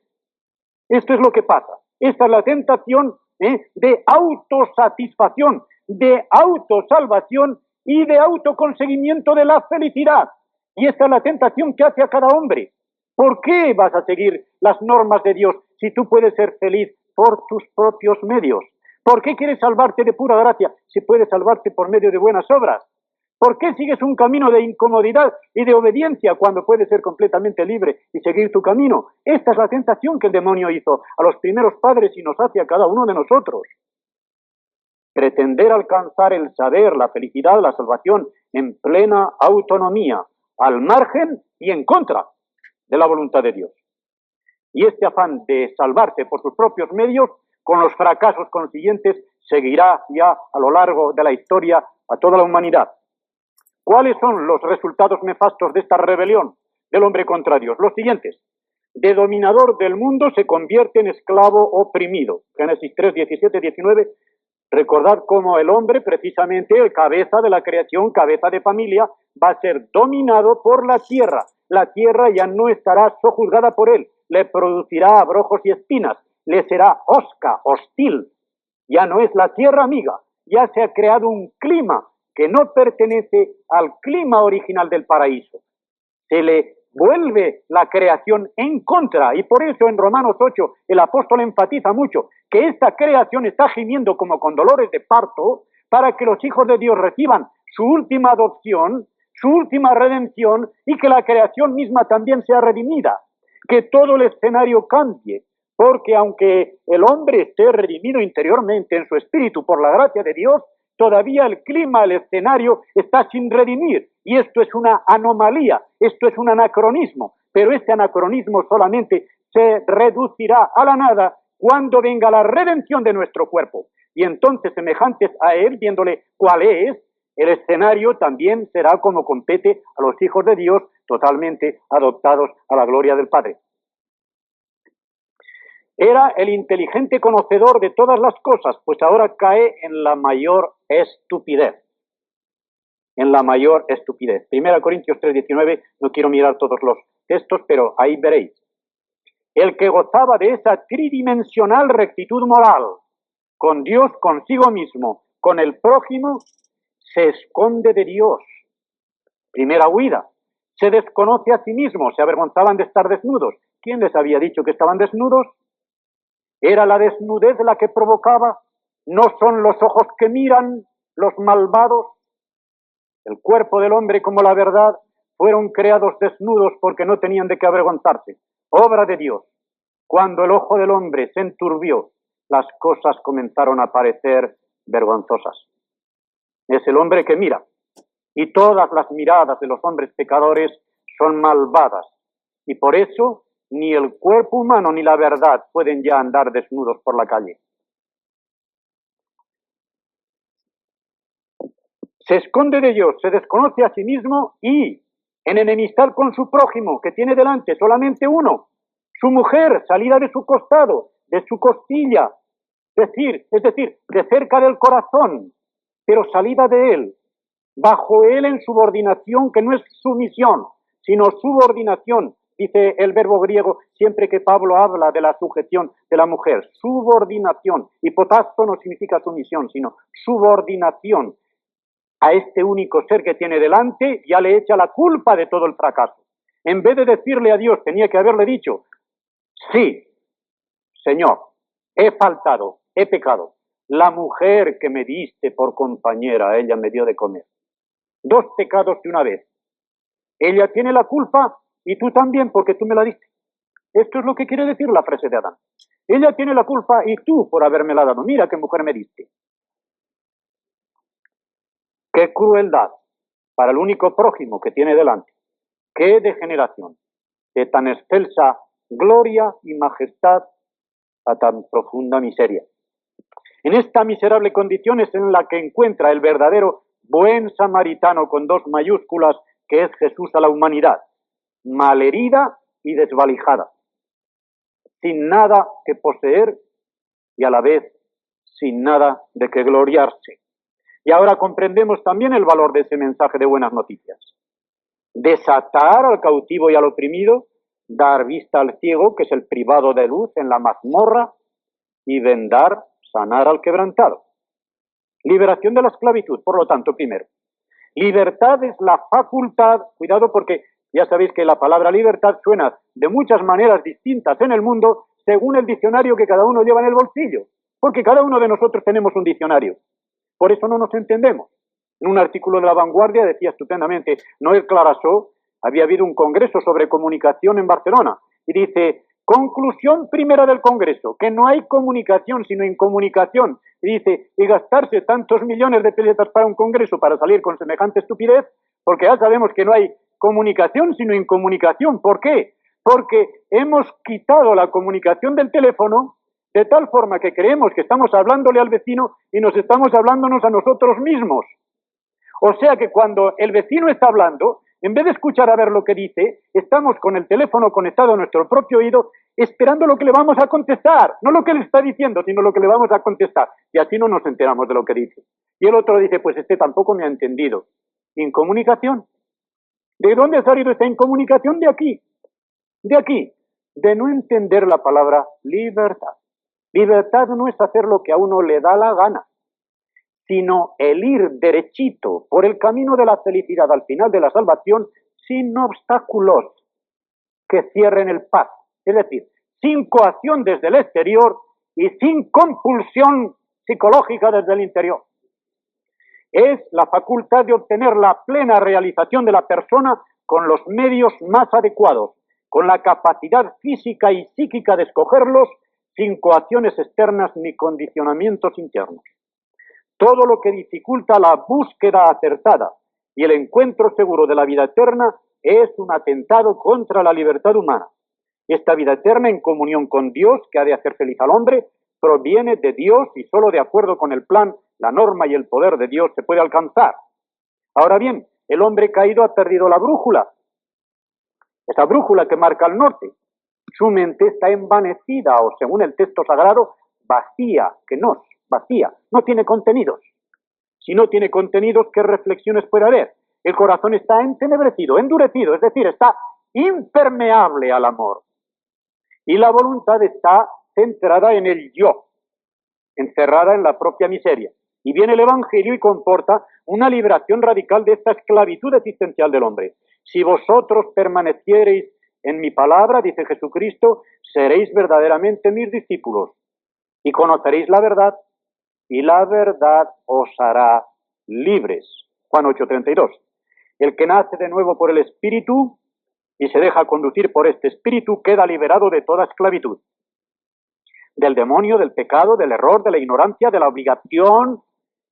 Esto es lo que pasa. Esta es la tentación de autosatisfacción, de autosalvación y de autoconseguimiento de la felicidad. Y esta es la tentación que hace a cada hombre. ¿Por qué vas a seguir las normas de Dios si tú puedes ser feliz por tus propios medios? ¿Por qué quieres salvarte de pura gracia si puedes salvarte por medio de buenas obras? ¿Por qué sigues un camino de incomodidad y de obediencia cuando puedes ser completamente libre y seguir tu camino? Esta es la tentación que el demonio hizo a los primeros padres y nos hace a cada uno de nosotros. Pretender alcanzar el saber, la felicidad, la salvación en plena autonomía, al margen y en contra de la voluntad de Dios. Y este afán de salvarse por sus propios medios, con los fracasos consiguientes, seguirá ya a lo largo de la historia a toda la humanidad. ¿Cuáles son los resultados nefastos de esta rebelión del hombre contra Dios? Los siguientes. De dominador del mundo se convierte en esclavo oprimido. Génesis 3, 17, 19. Recordad cómo el hombre, precisamente el cabeza de la creación, cabeza de familia, va a ser dominado por la tierra. La tierra ya no estará sojuzgada por él, le producirá abrojos y espinas, le será hosca, hostil. Ya no es la tierra amiga, ya se ha creado un clima que no pertenece al clima original del paraíso. Se le vuelve la creación en contra, y por eso en Romanos 8 el apóstol enfatiza mucho que esta creación está gimiendo como con dolores de parto para que los hijos de Dios reciban su última adopción, su última redención, y que la creación misma también sea redimida, que todo el escenario cambie, porque aunque el hombre esté redimido interiormente en su espíritu por la gracia de Dios, todavía el clima, el escenario está sin redimir, y esto es una anomalía, esto es un anacronismo, pero este anacronismo solamente se reducirá a la nada cuando venga la redención de nuestro cuerpo, y entonces semejantes a él, viéndole cuál es, el escenario también será como compete a los hijos de Dios totalmente adoptados a la gloria del Padre. Era el inteligente conocedor de todas las cosas, pues ahora cae en la mayor estupidez. En la mayor estupidez. 1 Corintios 3:19, no quiero mirar todos los textos, pero ahí veréis. El que gozaba de esa tridimensional rectitud moral, con Dios, consigo mismo, con el prójimo, se esconde de Dios. Primera huida. Se desconoce a sí mismo, se avergonzaban de estar desnudos. ¿Quién les había dicho que estaban desnudos? ¿Era la desnudez la que provocaba? ¿No son los ojos que miran los malvados? El cuerpo del hombre como la verdad fueron creados desnudos porque no tenían de qué avergonzarse. Obra de Dios. Cuando el ojo del hombre se enturbió, las cosas comenzaron a parecer vergonzosas. Es el hombre que mira. y todas las miradas de los hombres pecadores son malvadas, y por eso ni el cuerpo humano ni la verdad pueden ya andar desnudos por la calle. Se esconde de Dios, se desconoce a sí mismo y, en enemistad con su prójimo, que tiene delante solamente uno, su mujer, salida de su costado, de su costilla, es decir, de cerca del corazón, pero salida de él, bajo él en subordinación, que no es sumisión, sino subordinación, dice el verbo griego siempre que Pablo habla de la sujeción de la mujer, subordinación. Hipotasto no significa sumisión, sino subordinación a este único ser que tiene delante, ya le echa la culpa de todo el fracaso. En vez de decirle a Dios, tenía que haberle dicho, sí, Señor, he faltado, he pecado. La mujer que me diste por compañera, ella me dio de comer. 2 pecados de una vez. Ella tiene la culpa y tú también porque tú me la diste. Esto es lo que quiere decir la frase de Adán. Ella tiene la culpa y tú por habérmela dado. Mira qué mujer me diste. Qué crueldad para el único prójimo que tiene delante. Qué degeneración de tan excelsa gloria y majestad a tan profunda miseria. En esta miserable condición es en la que encuentra el verdadero buen samaritano con 2 mayúsculas, que es Jesús a la humanidad, malherida y desvalijada, sin nada que poseer y a la vez sin nada de que gloriarse. Y ahora comprendemos también el valor de ese mensaje de buenas noticias. Desatar al cautivo y al oprimido, dar vista al ciego, que es el privado de luz en la mazmorra, y vendar, sanar al quebrantado. Liberación de la esclavitud, por lo tanto, primero. Libertad es la facultad, cuidado porque ya sabéis que la palabra libertad suena de muchas maneras distintas en el mundo según el diccionario que cada uno lleva en el bolsillo, porque cada uno de nosotros tenemos un diccionario. Por eso no nos entendemos. En un artículo de La Vanguardia decía estupendamente, Noel Clarasó, había habido un congreso sobre comunicación en Barcelona, y dice, conclusión primera del congreso, que no hay comunicación sino incomunicación. Y dice, y gastarse tantos millones de pesetas para un congreso para salir con semejante estupidez, porque ya sabemos que no hay comunicación sino incomunicación. ¿Por qué? Porque hemos quitado la comunicación del teléfono de tal forma que creemos que estamos hablándole al vecino y nos estamos hablándonos a nosotros mismos. O sea que cuando el vecino está hablando, en vez de escuchar a ver lo que dice, estamos con el teléfono conectado a nuestro propio oído, esperando lo que le vamos a contestar. No lo que le está diciendo, sino lo que le vamos a contestar. Y así no nos enteramos de lo que dice. Y el otro dice, pues este tampoco me ha entendido. Incomunicación. ¿De dónde ha salido esta incomunicación? De aquí. De aquí. De no entender la palabra libertad. Libertad no es hacer lo que a uno le da la gana, sino el ir derechito por el camino de la felicidad al final de la salvación sin obstáculos que cierren el paso. Es decir, sin coacción desde el exterior y sin compulsión psicológica desde el interior. Es la facultad de obtener la plena realización de la persona con los medios más adecuados, con la capacidad física y psíquica de escogerlos sin coacciones externas ni condicionamientos internos. Todo lo que dificulta la búsqueda acertada y el encuentro seguro de la vida eterna es un atentado contra la libertad humana. Esta vida eterna en comunión con Dios, que ha de hacer feliz al hombre, proviene de Dios y solo de acuerdo con el plan, la norma y el poder de Dios se puede alcanzar. Ahora bien, el hombre caído ha perdido la brújula, esa brújula que marca el norte. Su mente está envanecida o, según el texto sagrado, vacía, vacía, no tiene contenidos. Si no tiene contenidos, ¿qué reflexiones puede haber? El corazón está entenebrecido, endurecido, es decir, está impermeable al amor. Y la voluntad está centrada en el yo, encerrada en la propia miseria. Y viene el Evangelio y comporta una liberación radical de esta esclavitud existencial del hombre. Si vosotros permaneciereis en mi palabra, dice Jesucristo, seréis verdaderamente mis discípulos y conoceréis la verdad, y la verdad os hará libres. Juan 8:32. El que nace de nuevo por el Espíritu y se deja conducir por este Espíritu queda liberado de toda esclavitud. Del demonio, del pecado, del error, de la ignorancia, de la obligación,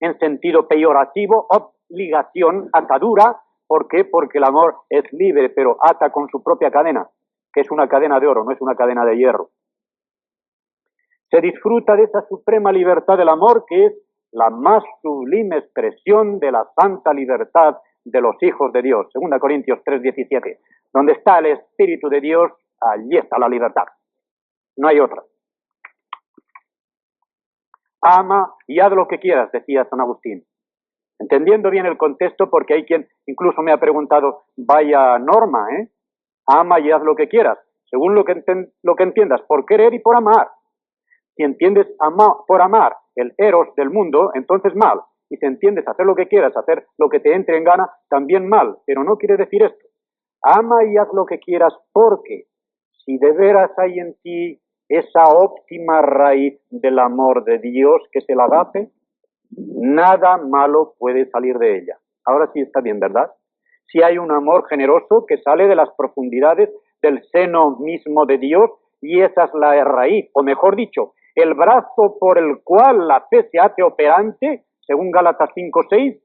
en sentido peyorativo, ligación, atadura. ¿Por qué? Porque el amor es libre, pero ata con su propia cadena, que es una cadena de oro, no es una cadena de hierro. Se disfruta de esa suprema libertad del amor, que es la más sublime expresión de la santa libertad de los hijos de Dios. 2 Corintios 3:17. Donde está el Espíritu de Dios, allí está la libertad. No hay otra. Ama y haz lo que quieras, decía San Agustín. Entendiendo bien el contexto, porque hay quien incluso me ha preguntado, vaya norma, ¿eh? Ama y haz lo que quieras, según lo que entiendas, por querer y por amar. Si entiendes por amar el eros del mundo, entonces mal. Y si entiendes hacer lo que quieras, hacer lo que te entre en gana, también mal. Pero no quiere decir esto. Ama y haz lo que quieras porque si de veras hay en ti esa óptima raíz del amor de Dios que es el agape, nada malo puede salir de ella. Ahora sí está bien, ¿verdad? Si hay un amor generoso que sale de las profundidades del seno mismo de Dios y esa es la raíz, o mejor dicho, el brazo por el cual la fe se hace operante, según Gálatas 5:6,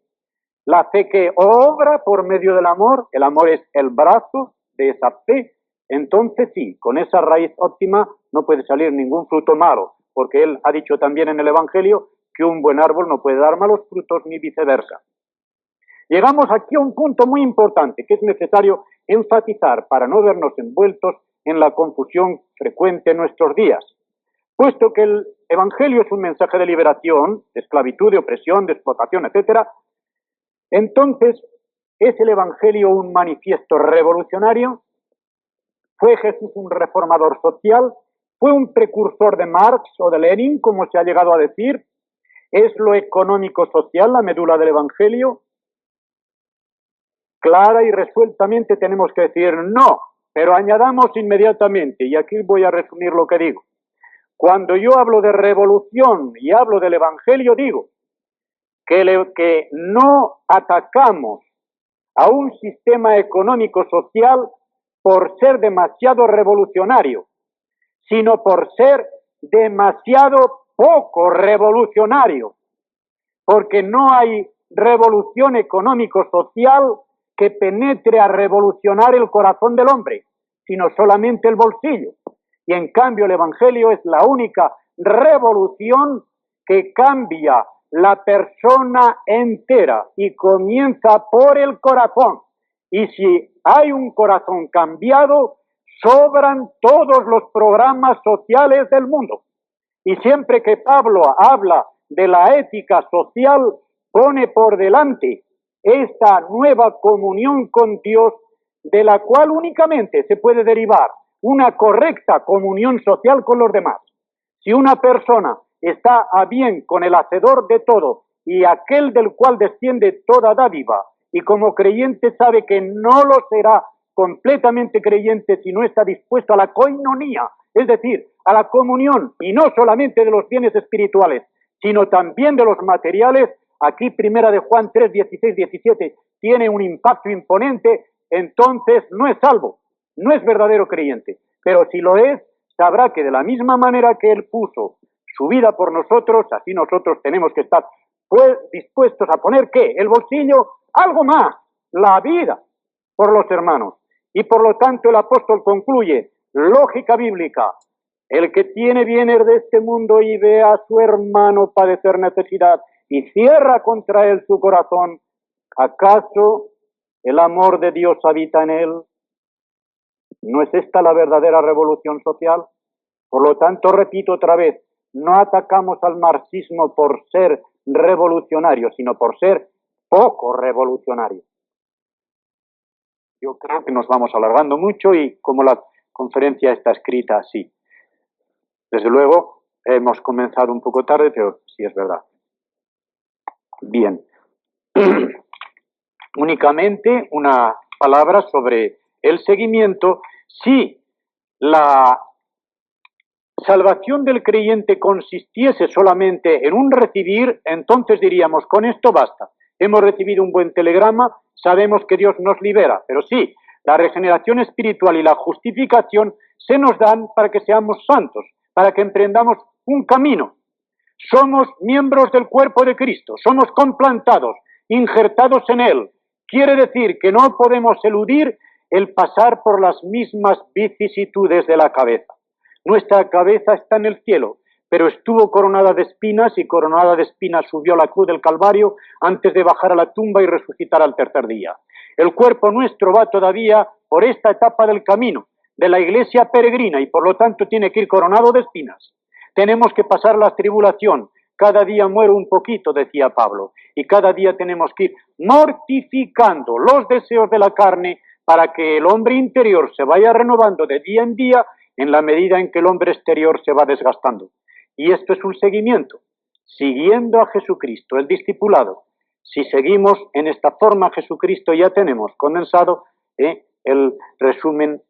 la fe que obra por medio del amor, el amor es el brazo de esa fe, entonces sí, con esa raíz óptima no puede salir ningún fruto malo, porque él ha dicho también en el Evangelio que un buen árbol no puede dar malos frutos ni viceversa. Llegamos aquí a un punto muy importante que es necesario enfatizar para no vernos envueltos en la confusión frecuente en nuestros días. Puesto que el Evangelio es un mensaje de liberación, de esclavitud, de opresión, de explotación, etc., entonces, ¿es el Evangelio un manifiesto revolucionario? ¿Fue Jesús un reformador social? ¿Fue un precursor de Marx o de Lenin, como se ha llegado a decir? ¿Es lo económico-social la médula del Evangelio? Clara y resueltamente tenemos que decir no, pero añadamos inmediatamente, y aquí voy a resumir lo que digo. Cuando yo hablo de revolución y hablo del Evangelio, digo que no atacamos a un sistema económico-social por ser demasiado revolucionario, sino por ser demasiado poco revolucionario, porque no hay revolución económico-social que penetre a revolucionar el corazón del hombre, sino solamente el bolsillo. Y en cambio el Evangelio es la única revolución que cambia la persona entera y comienza por el corazón. Y si hay un corazón cambiado, sobran todos los programas sociales del mundo. Y siempre que Pablo habla de la ética social, pone por delante esta nueva comunión con Dios, de la cual únicamente se puede derivar una correcta comunión social con los demás. Si una persona está a bien con el hacedor de todo y aquel del cual desciende toda dádiva, y como creyente sabe que no lo será completamente creyente si no está dispuesto a la koinonía, es decir, a la comunión, y no solamente de los bienes espirituales, sino también de los materiales, aquí primera de Juan 3, 16, 17, tiene un impacto imponente, entonces no es salvo, no es verdadero creyente. Pero si lo es, sabrá que de la misma manera que Él puso su vida por nosotros, así nosotros tenemos que estar dispuestos a poner, ¿qué? El bolsillo, algo más, la vida por los hermanos. Y por lo tanto el apóstol concluye, lógica bíblica, el que tiene bienes de este mundo y ve a su hermano padecer necesidad y cierra contra él su corazón, ¿acaso el amor de Dios habita en él? ¿No es esta la verdadera revolución social? Por lo tanto, repito otra vez, no atacamos al marxismo por ser revolucionario, sino por ser poco revolucionario. Yo creo que nos vamos alargando mucho y como la conferencia está escrita así. Desde luego, hemos comenzado un poco tarde, pero sí es verdad. Bien. Únicamente una palabra sobre el seguimiento. Si la salvación del creyente consistiese solamente en un recibir, entonces diríamos, con esto basta. Hemos recibido un buen telegrama, sabemos que Dios nos libera, pero sí, la regeneración espiritual y la justificación se nos dan para que seamos santos, para que emprendamos un camino. Somos miembros del cuerpo de Cristo, somos complantados injertados en él. Quiere decir que no podemos eludir el pasar por las mismas vicisitudes de la cabeza. Nuestra cabeza está en el cielo, pero estuvo coronada de espinas y coronada de espinas subió a la cruz del Calvario antes de bajar a la tumba y resucitar al tercer día. El cuerpo nuestro va todavía por esta etapa del camino de la iglesia peregrina y por lo tanto tiene que ir coronado de espinas. Tenemos que pasar la tribulación. Cada día muero un poquito, decía Pablo, y cada día tenemos que ir mortificando los deseos de la carne para que el hombre interior se vaya renovando de día en día en la medida en que el hombre exterior se va desgastando. Y esto es un seguimiento, siguiendo a Jesucristo, el discipulado. Si seguimos en esta forma, Jesucristo ya tenemos condensado el resumen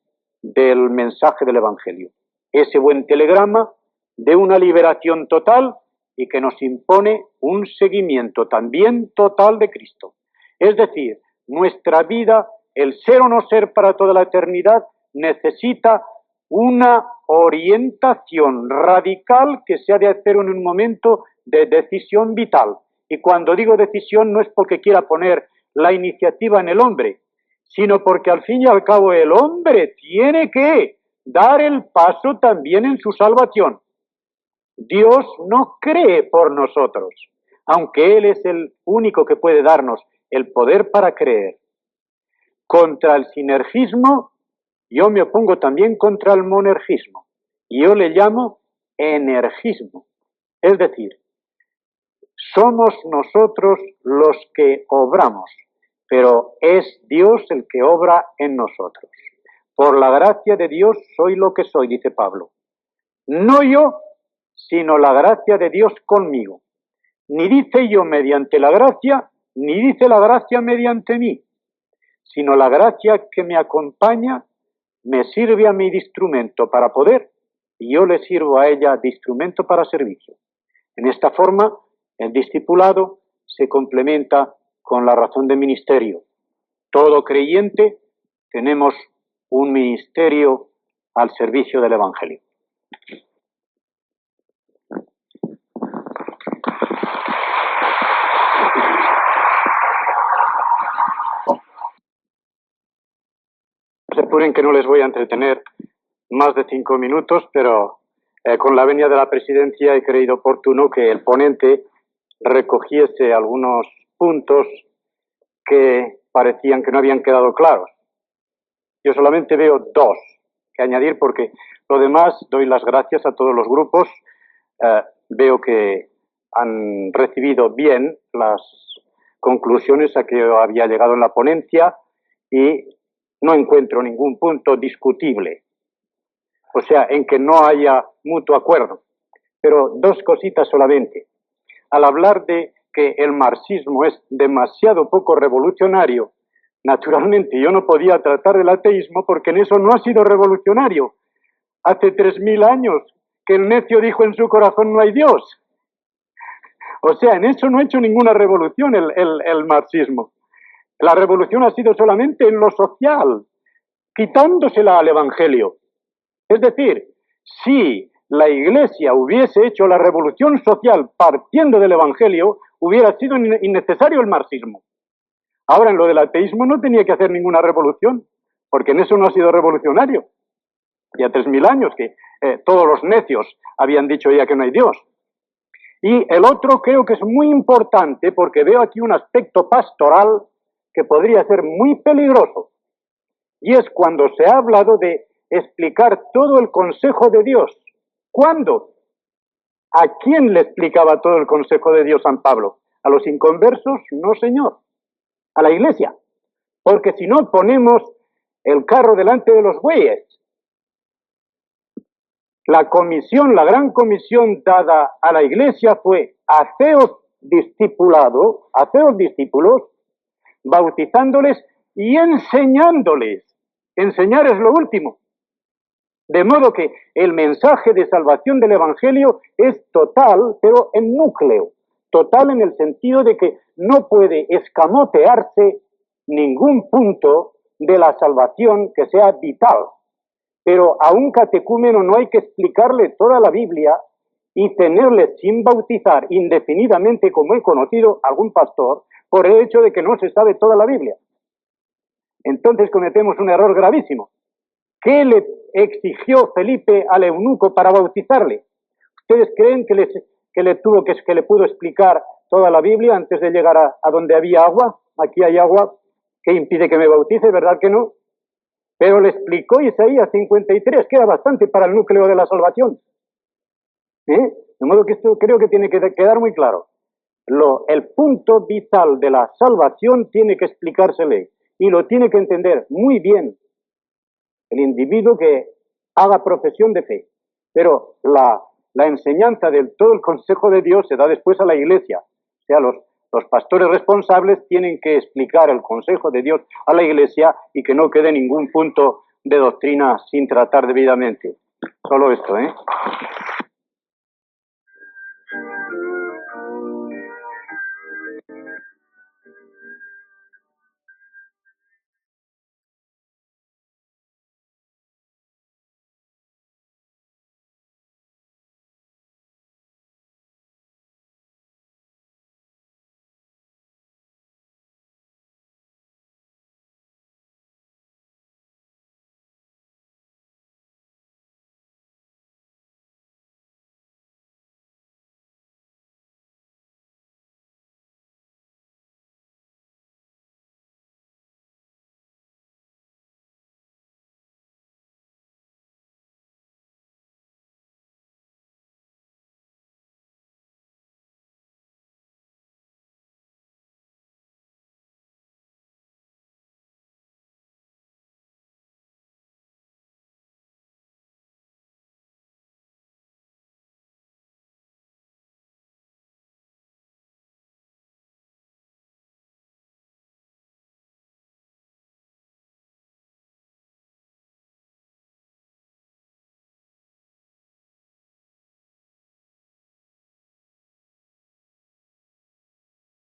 del mensaje del Evangelio. Ese buen telegrama de una liberación total y que nos impone un seguimiento también total de Cristo. Es decir, nuestra vida, el ser o no ser para toda la eternidad, necesita una orientación radical que se ha de hacer en un momento de decisión vital. Y cuando digo decisión no es porque quiera poner la iniciativa en el hombre, sino porque al fin y al cabo el hombre tiene que dar el paso también en su salvación. Dios no cree por nosotros, aunque Él es el único que puede darnos el poder para creer. Contra el sinergismo, yo me opongo también contra el monergismo, y yo le llamo energismo. Es decir, somos nosotros los que obramos, pero es Dios el que obra en nosotros. Por la gracia de Dios soy lo que soy, dice Pablo. No yo, sino la gracia de Dios conmigo. Ni dice yo mediante la gracia, ni dice la gracia mediante mí, sino la gracia que me acompaña me sirve a mí de instrumento para poder, y yo le sirvo a ella de instrumento para servicio. En esta forma, el discipulado se complementa con la razón de ministerio. Todo creyente tenemos un ministerio al servicio del Evangelio. Se apuren que no les voy a entretener más de 5 minutos, pero con la venia de la presidencia he creído oportuno que el ponente recogiese algunos puntos que parecían que no habían quedado claros. Yo solamente veo 2 que añadir porque lo demás doy las gracias a todos los grupos. Veo que han recibido bien las conclusiones a que había llegado en la ponencia y no encuentro ningún punto discutible, o sea, en que no haya mutuo acuerdo. Pero 2 cositas solamente. Al hablar de que el marxismo es demasiado poco revolucionario, naturalmente yo no podía tratar del ateísmo porque en eso no ha sido revolucionario. Hace 3000 años que el necio dijo en su corazón no hay Dios. O sea, en eso no ha hecho ninguna revolución el marxismo. La revolución ha sido solamente en lo social, quitándosela al Evangelio. Es decir, si la Iglesia hubiese hecho la revolución social partiendo del Evangelio, hubiera sido innecesario el marxismo. Ahora, en lo del ateísmo no tenía que hacer ninguna revolución, porque en eso no ha sido revolucionario. Ya 3000 años que todos los necios habían dicho ya que no hay Dios. Y el otro creo que es muy importante porque veo aquí un aspecto pastoral que podría ser muy peligroso. Y es cuando se ha hablado de explicar todo el consejo de Dios. ¿Cuándo? ¿A quién le explicaba todo el consejo de Dios San Pablo? ¿A los inconversos? No, señor. A la Iglesia. Porque si no ponemos el carro delante de los bueyes. La comisión, la gran comisión dada a la Iglesia fue haceos discipulados, bautizándoles y enseñándoles. Enseñar es lo último. De modo que el mensaje de salvación del Evangelio es total, pero en núcleo. Total en el sentido de que no puede escamotearse ningún punto de la salvación que sea vital. Pero a un catecúmeno no hay que explicarle toda la Biblia y tenerle sin bautizar indefinidamente, como he conocido algún pastor, por el hecho de que no se sabe toda la Biblia. Entonces cometemos un error gravísimo. ¿Qué le exigió Felipe al eunuco para bautizarle? ¿Ustedes creen que le pudo explicar toda la Biblia antes de llegar a donde había agua? Aquí hay agua, ¿qué impide que me bautice? ¿Verdad que no? Pero le explicó Isaías 53, que era bastante para el núcleo de la salvación. De modo que esto creo que tiene que quedar muy claro. El punto vital de la salvación tiene que explicársele y lo tiene que entender muy bien el individuo que haga profesión de fe. Pero la enseñanza de todo el consejo de Dios se da después a la Iglesia. O sea, los pastores responsables tienen que explicar el consejo de Dios a la Iglesia y que no quede ningún punto de doctrina sin tratar debidamente. Solo esto,